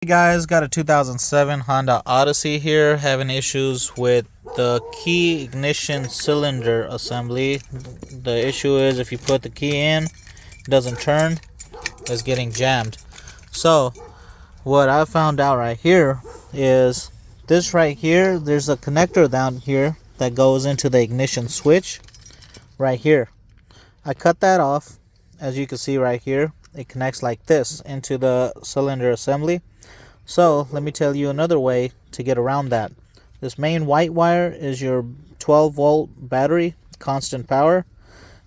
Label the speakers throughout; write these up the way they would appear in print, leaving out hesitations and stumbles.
Speaker 1: Hey guys, got a 2007 Honda Odyssey here, having issues with the key ignition cylinder assembly. The issue is if you put the key in, it doesn't turn, it's getting jammed. So what I found out right here is this right here. There's a connector down here that goes into the ignition switch right here. I cut that off. As you can see right here, it connects like this into the cylinder assembly. So let me tell you another way to get around that. This main white wire is your 12-volt battery, constant power.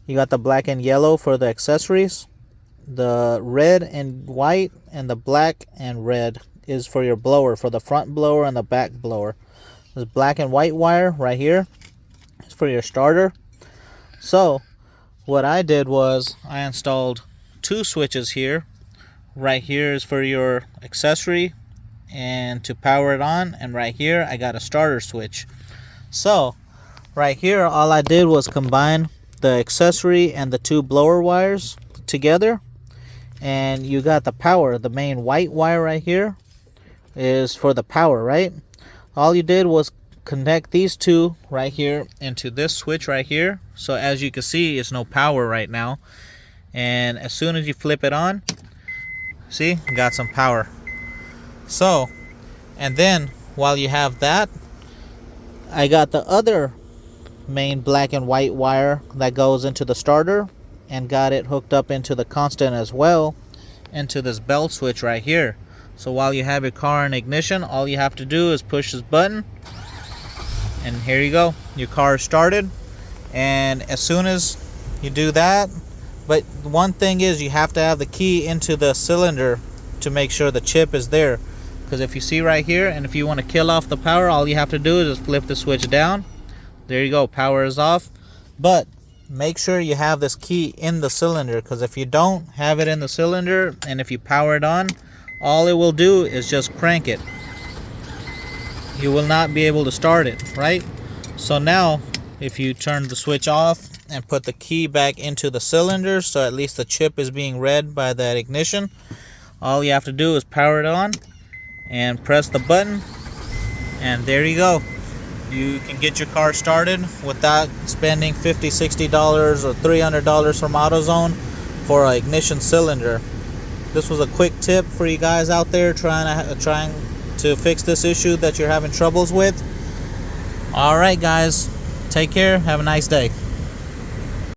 Speaker 1: You got the black and yellow for the accessories. The red and white and the black and red is for your blower, for the front blower and the back blower. This black and white wire right here is for your starter. So what I did was I installed two switches here. Right here is for your accessory and to power it on, and right here I got a starter switch. So right here all I did was combine the accessory and the two blower wires together, and you got the power. The main white wire right here is for the power, right? All you did was connect these two right here into this switch right here. So as you can see, it's no power right now, and as soon as you flip it on, see, got some power. So, and then while you have that, I got the other main black and white wire that goes into the starter and got it hooked up into the constant as well, into this belt switch right here. So while you have your car in ignition, all you have to do is push this button, and here you go, your car is started. And as soon as you do that, but one thing is you have to have the key into the cylinder to make sure the chip is there, because if you see right here, and if you want to kill off the power, all you have to do is just flip the switch down. There you go, power is off. But make sure you have this key in the cylinder, because if you don't have it in the cylinder and if you power it on, all it will do is just crank it. You will not be able to start it, right? So now if you turn the switch off and put the key back into the cylinder, so at least the chip is being read by that ignition, all you have to do is power it on and press the button, and there you go. You can get your car started without spending $50, $60 or $300 from AutoZone for an ignition cylinder. This was a quick tip for you guys out there trying to fix this issue that you're having troubles with. Alright guys, take care, have a nice day.